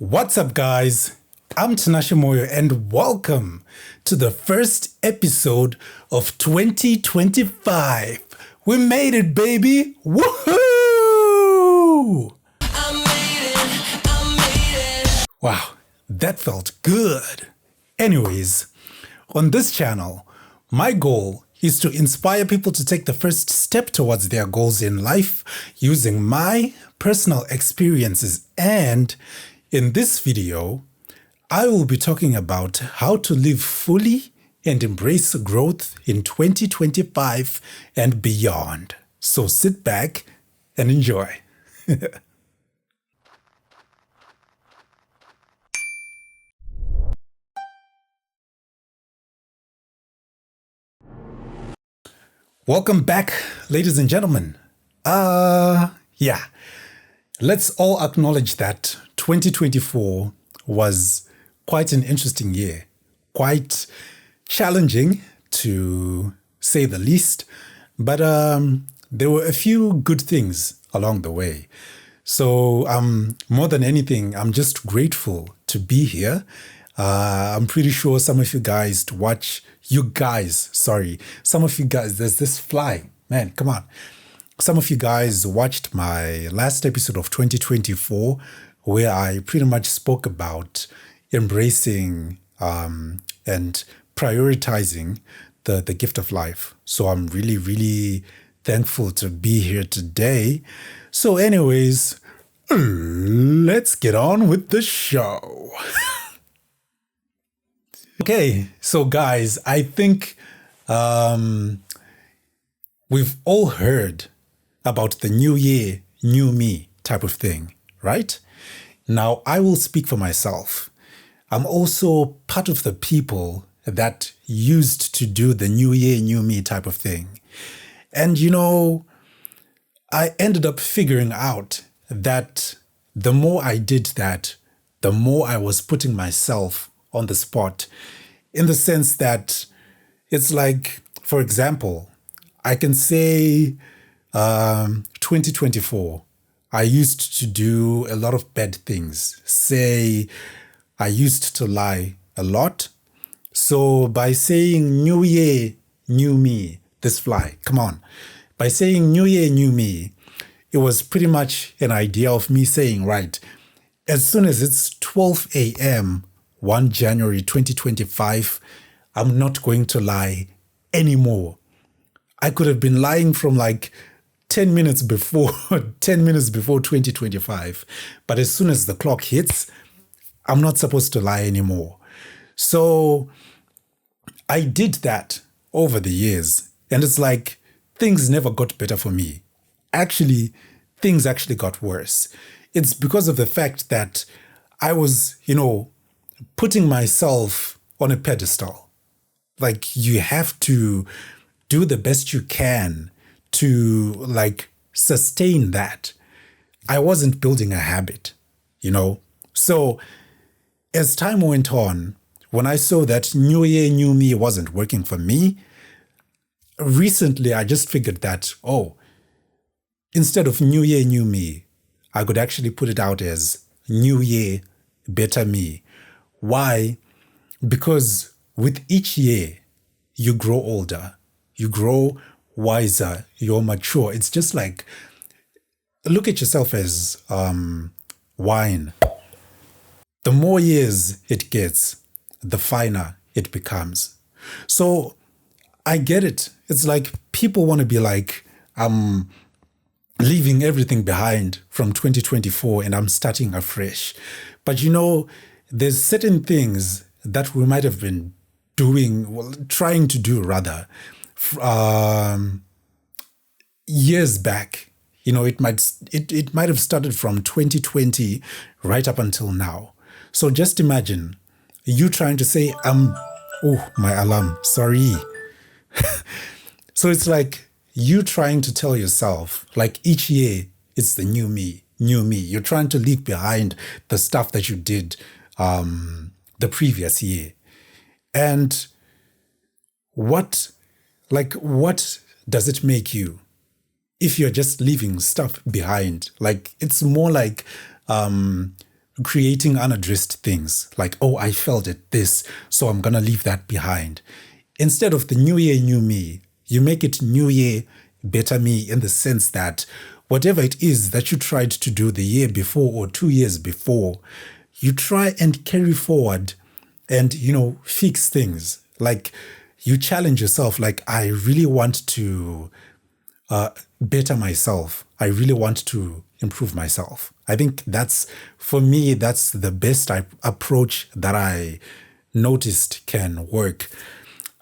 What's up, guys? I'm Tinashe Moyo, and welcome to the first episode of 2025. We made it, baby! Woohoo! Wow, that felt good. Anyways, on this channel, my goal is to inspire people to take the first step towards their goals in life using my personal experiences. And in this video, I will be talking about how to live fully and embrace growth in 2025 and beyond. So sit back and enjoy. Welcome back, ladies and gentlemen. Yeah, let's all acknowledge that 2024 was quite an interesting year, quite challenging to say the least, but there were a few good things along the way. So more than anything, I'm just grateful to be here. I'm pretty sure some of you guys there's this fly, man, come on. Some of you guys watched my last episode of 2024 where I pretty much spoke about embracing and prioritizing the gift of life. So I'm really, really thankful to be here today. So anyways, let's get on with the show. Okay, so guys, I think we've all heard about the new year, new me type of thing, right? Now, I will speak for myself. I'm also part of the people that used to do the new year, new me type of thing. And I ended up figuring out that the more I did that, the more I was putting myself on the spot, in the sense that it's like, for example, I can say 2024, I used to do a lot of bad things. Say, I used to lie a lot. So by saying new year, new me, this fly, come on. By saying new year, new me, it was pretty much an idea of me saying, right, as soon as it's 12 a.m., 1 January 2025, I'm not going to lie anymore. I could have been lying from like 10 minutes before 2025. But as soon as the clock hits, I'm not supposed to lie anymore. So I did that over the years. And it's like things never got better for me. Actually, things actually got worse. It's because of the fact that I was, putting myself on a pedestal. Like, you have to do the best you can to sustain that. I wasn't building a habit, So as time went on, when I saw that new year, new me wasn't working for me, recently I just figured that, instead of new year, new me, I could actually put it out as new year, better me. Why? Because with each year, you grow older, you grow wiser, you're mature. It's just like, look at yourself as wine. The more years it gets, the finer it becomes. So I get it. It's like people want to be like, I'm leaving everything behind from 2024 and I'm starting afresh. But there's certain things that we might have been trying to do rather, years back. It might have started from 2020 right up until now. So just imagine you trying to say, my alarm, sorry. So it's like you trying to tell yourself, like each year, it's the new me, new me. You're trying to leave behind the stuff that you did the previous year. And what does it make you if you're just leaving stuff behind? Like, it's more like creating unaddressed things like, oh, I failed at this, so I'm going to leave that behind. Instead of the new year, new me, you make it new year, better me, in the sense that whatever it is that you tried to do the year before or 2 years before, you try and carry forward and, fix things. Like you challenge yourself, like, I really want to better myself. I really want to improve myself. I think for me, that's the best approach that I noticed can work.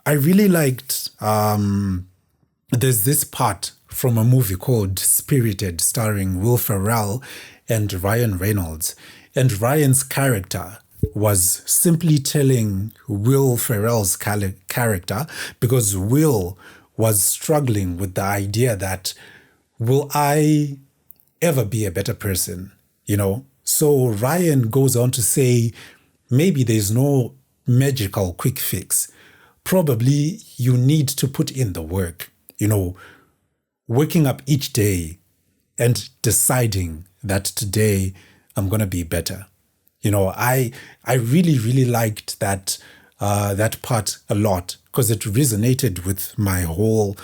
I really liked, there's this part from a movie called Spirited, starring Will Ferrell and Ryan Reynolds. And Ryan's character was simply telling Will Ferrell's character, because Will was struggling with the idea that, will I ever be a better person? So Ryan goes on to say, maybe there's no magical quick fix. Probably you need to put in the work, waking up each day and deciding that today I'm going to be better. I really, really liked that part a lot, because it resonated with my whole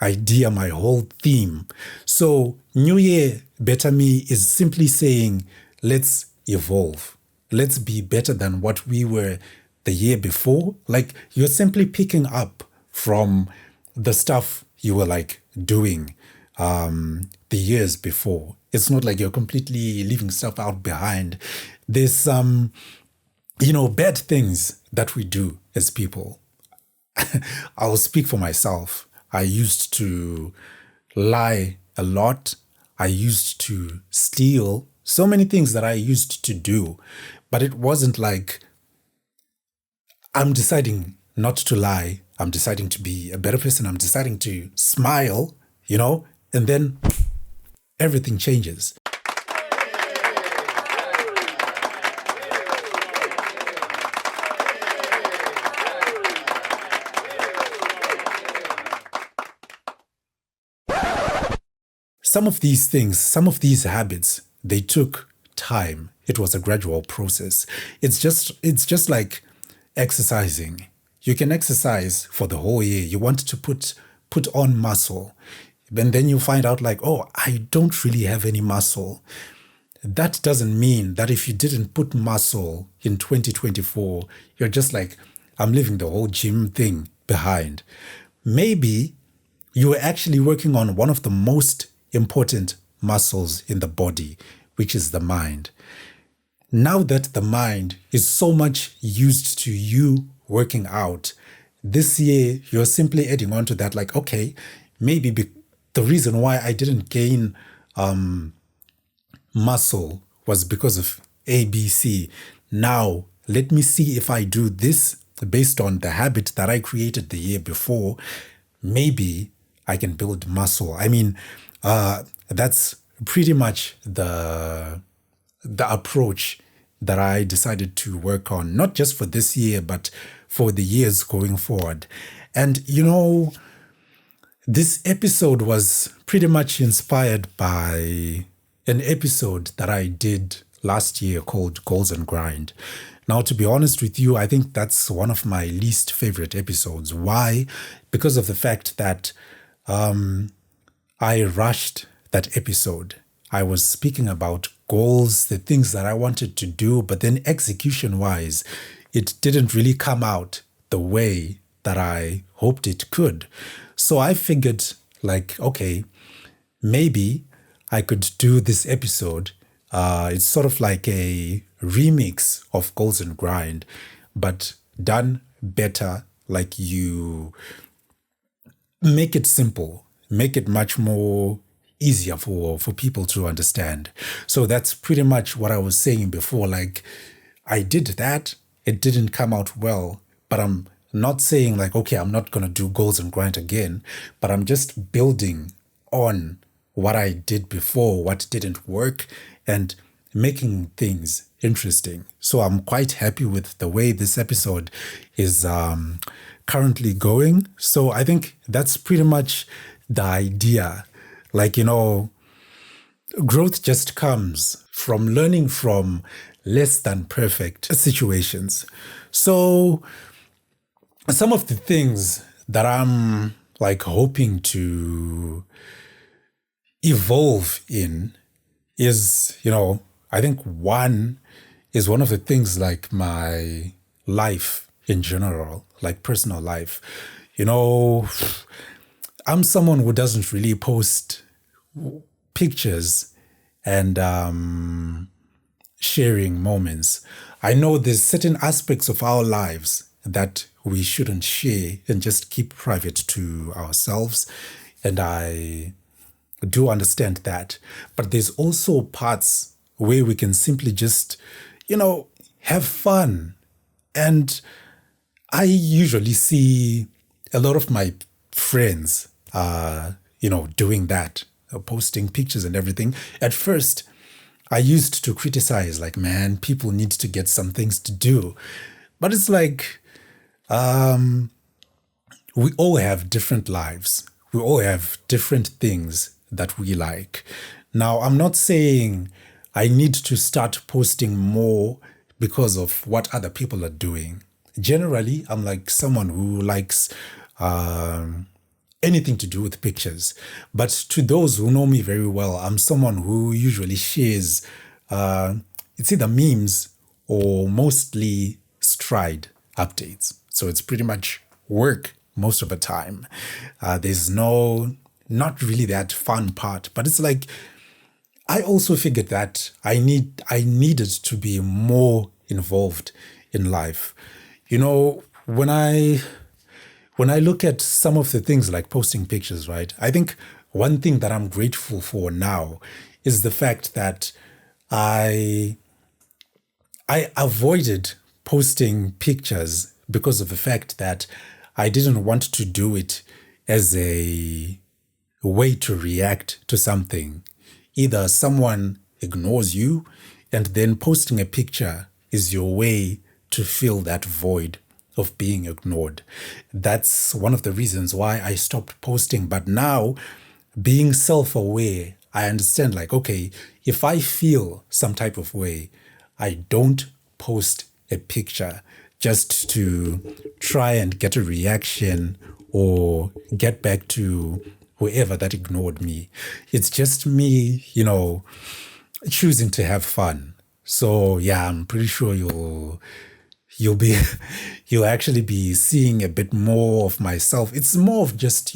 idea, my whole theme. So New Year, Better Me is simply saying, let's evolve. Let's be better than what we were the year before. Like, you're simply picking up from the stuff you were like doing the years before. It's not like you're completely leaving stuff out behind. There's some, bad things that we do as people. I'll speak for myself. I used to lie a lot. I used to steal. So many things that I used to do. But it wasn't like I'm deciding not to lie. I'm deciding to be a better person. I'm deciding to smile, and then everything changes. Some of these things, some of these habits, they took time. It was a gradual process. It's just like exercising. You can exercise for the whole year. You want to put on muscle. And then you find out like, oh, I don't really have any muscle. That doesn't mean that if you didn't put muscle in 2024, you're just like, I'm leaving the whole gym thing behind. Maybe you were actually working on one of the most important muscles in the body, which is the mind. Now that the mind is so much used to you working out, this year you're simply adding on to that, like, okay, maybe the reason why I didn't gain muscle was because of ABC. Now, let me see if I do this based on the habit that I created the year before. Maybe I can build muscle. I mean, that's pretty much the approach that I decided to work on, not just for this year, but for the years going forward. And, this episode was pretty much inspired by an episode that I did last year called Goals and Grind. Now, to be honest with you, I think that's one of my least favorite episodes. Why? Because of the fact that I rushed that episode. I was speaking about goals, the things that I wanted to do, but then execution-wise, it didn't really come out the way that I hoped it could. So I figured, like, okay, maybe I could do this episode. It's sort of like a remix of Goals and Grind, but done better. Like, you make it simple, make it much more easier for people to understand. So that's pretty much what I was saying before. Like, I did that. It didn't come out well, but I'm not saying like, okay, I'm not going to do Goals and Grind again, but I'm just building on what I did before, what didn't work, and making things interesting. So I'm quite happy with the way this episode is currently going. So I think that's pretty much the idea. Like, growth just comes from learning from less than perfect situations. So some of the things that I'm like hoping to evolve in is, I think one is one of the things like my life in general, like personal life. I'm someone who doesn't really post pictures and sharing moments. I know there's certain aspects of our lives that we shouldn't share and just keep private to ourselves. And I do understand that. But there's also parts where we can simply just, have fun. And I usually see a lot of my friends, doing that, posting pictures and everything. At first, I used to criticize, like, man, people need to get some things to do. But it's like, we all have different lives. We all have different things that we like. Now, I'm not saying I need to start posting more because of what other people are doing. Generally, I'm like someone who likes anything to do with pictures. But to those who know me very well, I'm someone who usually shares, it's either memes or mostly Stride updates. So it's pretty much work most of the time. There's not really that fun part, but it's like, I also figured that I needed to be more involved in life. When I look at some of the things like posting pictures, right? I think one thing that I'm grateful for now is the fact that I avoided posting pictures because of the fact that I didn't want to do it as a way to react to something. Either someone ignores you, and then posting a picture is your way to fill that void of being ignored. That's one of the reasons why I stopped posting. But now, being self-aware, I understand, like, okay, if I feel some type of way, I don't post a picture just to try and get a reaction or get back to whoever that ignored me. It's just me, choosing to have fun. So yeah, I'm pretty sure you'll actually be seeing a bit more of myself. It's more of just,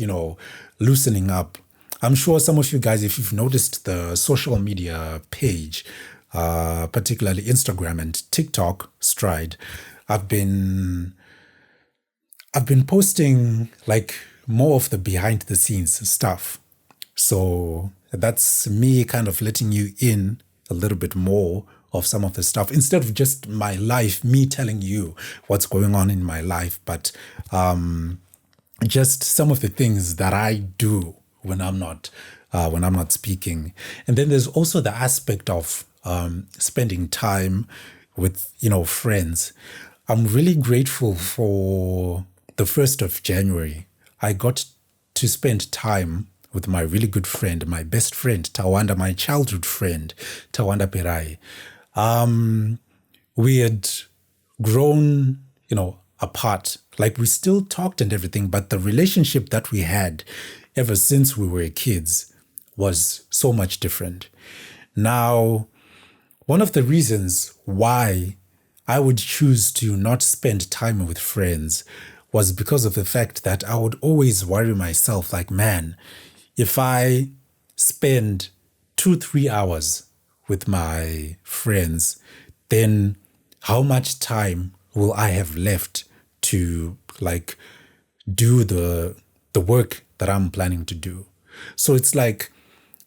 loosening up. I'm sure some of you guys, if you've noticed the social media page, particularly Instagram and TikTok, Stride, I've been posting like more of the behind the scenes stuff. So that's me kind of letting you in a little bit more of some of the stuff instead of just my life, me telling you what's going on in my life, but just some of the things that I do when I'm not speaking. And then there's also the aspect of spending time with friends. I'm really grateful for the 1st of January. I got to spend time with my really good friend, my best friend, Tawanda, my childhood friend, Tawanda Perai. We had grown, apart. Like, we still talked and everything, but the relationship that we had ever since we were kids was so much different. Now, one of the reasons why I would choose to not spend time with friends was because of the fact that I would always worry myself, like, man, if I spend 2-3 hours with my friends, then how much time will I have left to like do the work that I'm planning to do? So it's like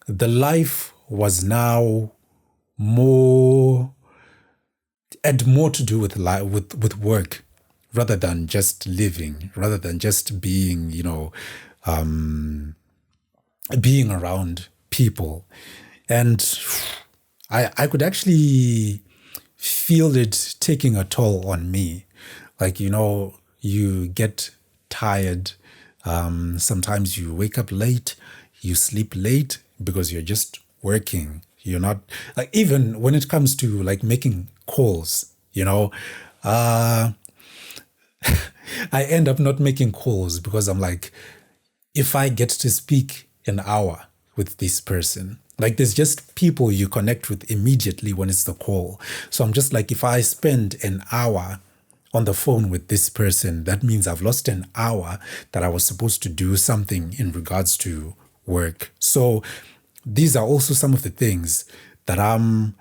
the life was now had more to do with with work rather than just living, rather than just being, being around people. And I could actually feel it taking a toll on me. Like, you get tired. Sometimes you wake up late, you sleep late because you're just working You're not like, even when it comes to like making calls, uh, I end up not making calls because I'm like, if I get to speak an hour with this person, like there's just people you connect with immediately when it's the call. So I'm just like, if I spend an hour on the phone with this person, that means I've lost an hour that I was supposed to do something in regards to work. So these are also some of the things that I'm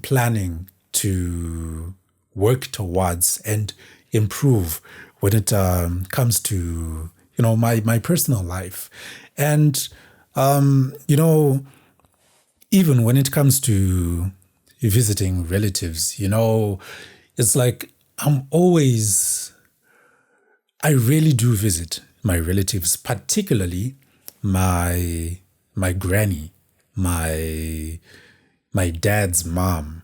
planning to work towards and improve when it comes to my personal life. And even when it comes to visiting relatives, it's like I really do visit my relatives, particularly my granny, my dad's mom.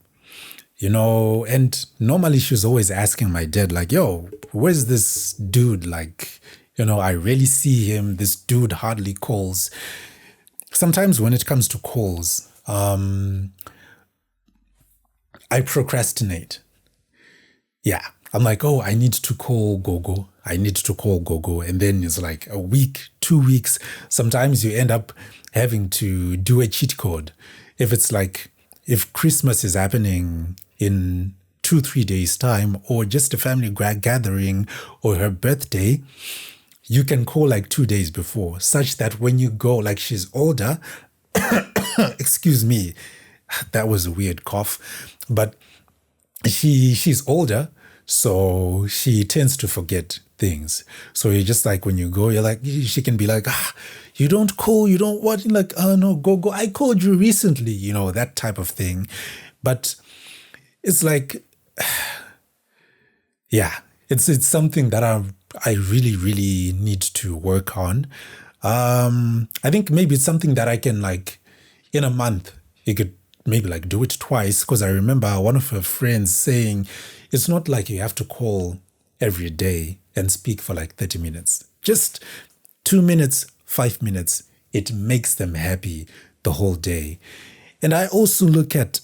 And normally she was always asking my dad, like, yo, where's this dude? Like, I rarely see him. This dude hardly calls. Sometimes when it comes to calls, I procrastinate. Yeah. I'm like, oh, I need to call Gogo. I need to call Gogo. And then it's like a week, 2 weeks. Sometimes you end up having to do a cheat code. If Christmas is happening in 2-3 days time, or just a family gathering or her birthday, you can call like 2 days before, such that when you go, like she's older, excuse me, that was a weird cough, but she's older, so she tends to forget things. So you're just like, when you go, you're like, she can be like, you don't call, you don't what? You're like, oh no, go. I called you recently, that type of thing. But it's like, yeah, it's something that I really, really need to work on. I think maybe it's something that I can, like, in a month, you could maybe like do it twice. Because I remember one of her friends saying, it's not like you have to call every day and speak for like 30 minutes. Just 2 minutes, 5 minutes. It makes them happy the whole day. And I also look at,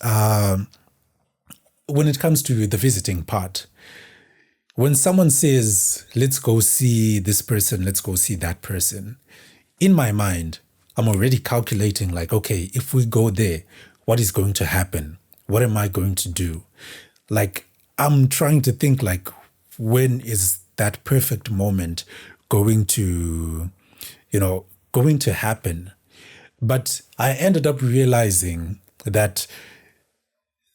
when it comes to the visiting part, when someone says, let's go see this person, let's go see that person, in my mind, I'm already calculating like, okay, if we go there, what is going to happen? What am I going to do? Like, I'm trying to think like, when is that perfect moment going to happen? But I ended up realizing that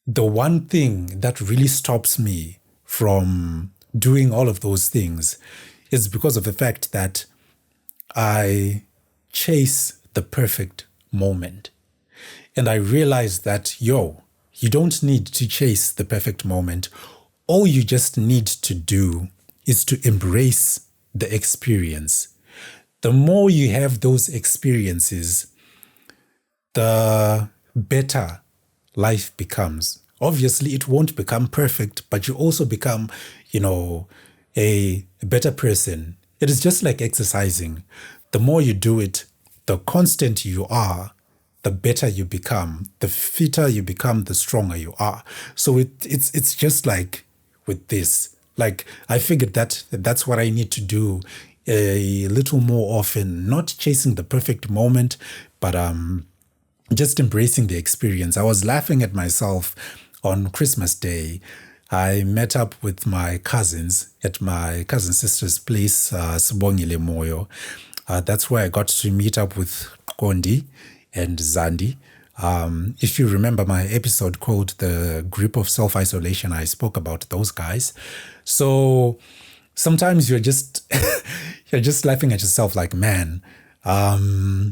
the one thing that really stops me from doing all of those things is because of the fact that I chase the perfect moment. And I realized that, you don't need to chase the perfect moment. All you just need to do is to embrace the experience. The more you have those experiences, the better life becomes. Obviously, it won't become perfect, but you also become, a better person. It is just like exercising. The more you do it, the constant you are, the better you become, the fitter you become, the stronger you are. So it's just like with this. Like, I figured that that's what I need to do a little more often, not chasing the perfect moment, but just embracing the experience. I was laughing at myself on Christmas Day. I met up with my cousins at my cousin sister's place, Sibongile Moyo. That's where I got to meet up with Kondi and Zandi. If you remember my episode called The Grip of Self-Isolation, I spoke about those guys. So sometimes you're just you're just laughing at yourself like, man, I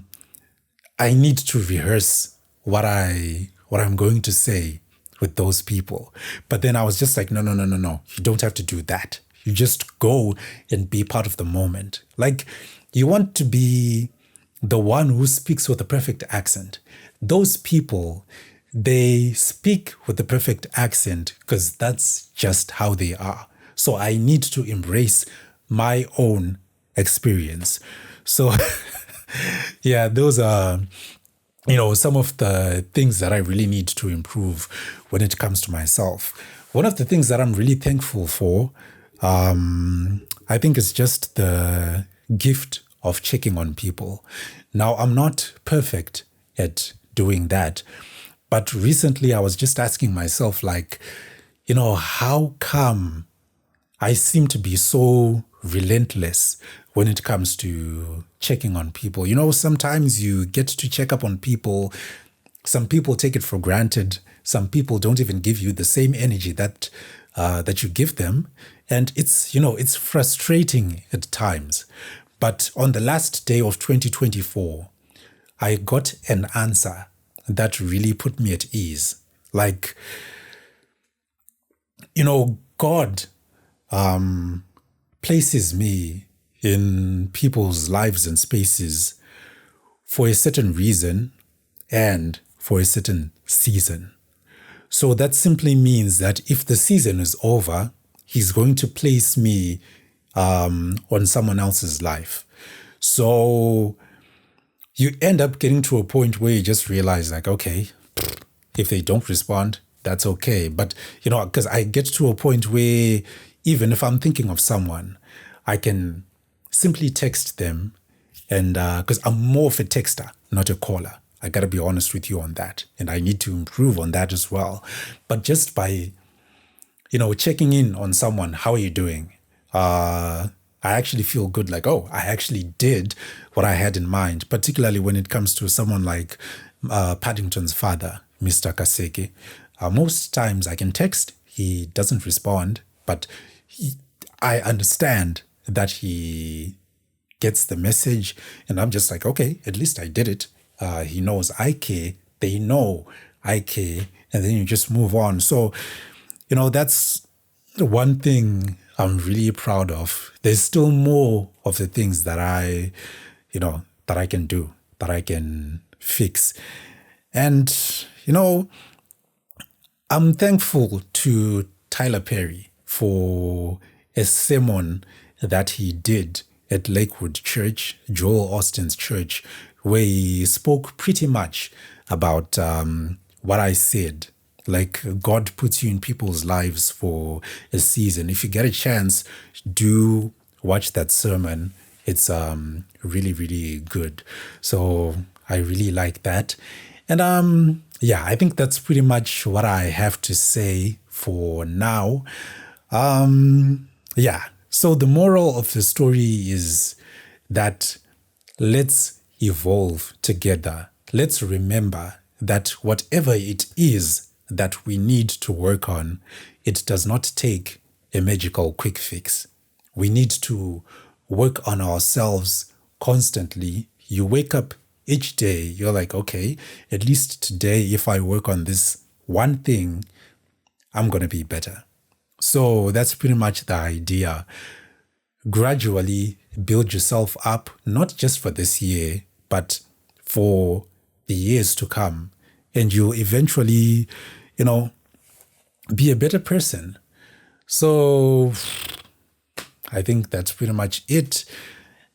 need to rehearse what I'm going to say with those people. But then I was just like, no. You don't have to do that. You just go and be part of the moment. Like, you want to be the one who speaks with a perfect accent. Those people, they speak with the perfect accent because that's just how they are. So I need to embrace my own experience. So yeah, those are some of the things that I really need to improve when it comes to myself. One of the things that I'm really thankful for, I think it's just the gift of checking on people. Now, I'm not perfect at doing that, but recently I was just asking myself, like, how come I seem to be so relentless when it comes to checking on people? Sometimes you get to check up on people. Some people take it for granted. Some people don't even give you the same energy that you give them. And it's frustrating at times. But on the last day of 2024, I got an answer that really put me at ease. Like, God places me in people's lives and spaces for a certain reason and for a certain season. So that simply means that if the season is over, he's going to place me on someone else's life. So you end up getting to a point where you just realize, like, okay, if they don't respond, that's okay. But, because I get to a point where even if I'm thinking of someone, I can simply text them, and because I'm more of a texter, not a caller. I got to be honest with you on that. And I need to improve on that as well. But just by, checking in on someone, how are you doing? I actually feel good, like, oh, I actually did what I had in mind, particularly when it comes to someone like Paddington's father, Mr. Kaseke. Most times I can text, he doesn't respond, but I understand that he gets the message, and I'm just like, okay, at least I did it. He knows I care, they know I care, and then you just move on. So, that's the one thing I'm really proud of. There's still more of the things that I can do, that I can fix. And, I'm thankful to Tyler Perry for a sermon that he did at Lakewood Church, Joel Austin's church, where he spoke pretty much about what I said. Like, God puts you in people's lives for a season. If you get a chance, do watch that sermon. It's really, really good. So I really like that. And I think that's pretty much what I have to say for now. So the moral of the story is that let's evolve together. Let's remember that whatever it is that we need to work on, it does not take a magical quick fix. We need to work on ourselves constantly. You wake up each day, you're like, okay, at least today, if I work on this one thing, I'm going to be better. So that's pretty much the idea. Gradually build yourself up, not just for this year, but for the years to come. And you'll eventually, be a better person. So I think that's pretty much it.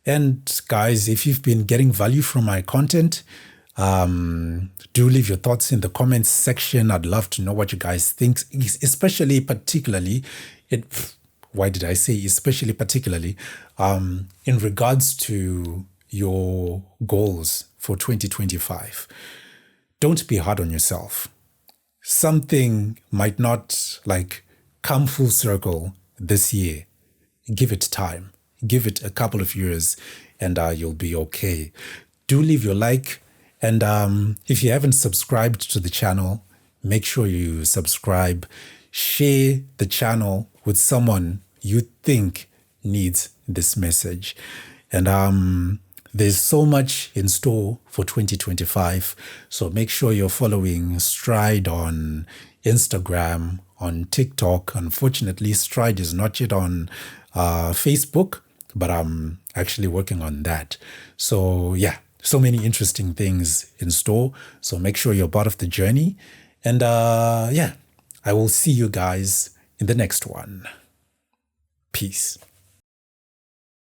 And guys, if you've been getting value from my content, do leave your thoughts in the comments section. I'd love to know what you guys think, especially particularly in regards to your goals for 2025. Don't be hard on yourself. Something might not come full circle this year. Give it time. Give it a couple of years and you'll be okay. Do leave your like. And if you haven't subscribed to the channel, make sure you subscribe. Share the channel with someone you think needs this message. And there's so much in store for 2025. So make sure you're following Stride on Instagram, on TikTok. Unfortunately, Stride is not yet on Facebook, but I'm actually working on that. So yeah, so many interesting things in store. So make sure you're part of the journey. And I will see you guys in the next one. Peace.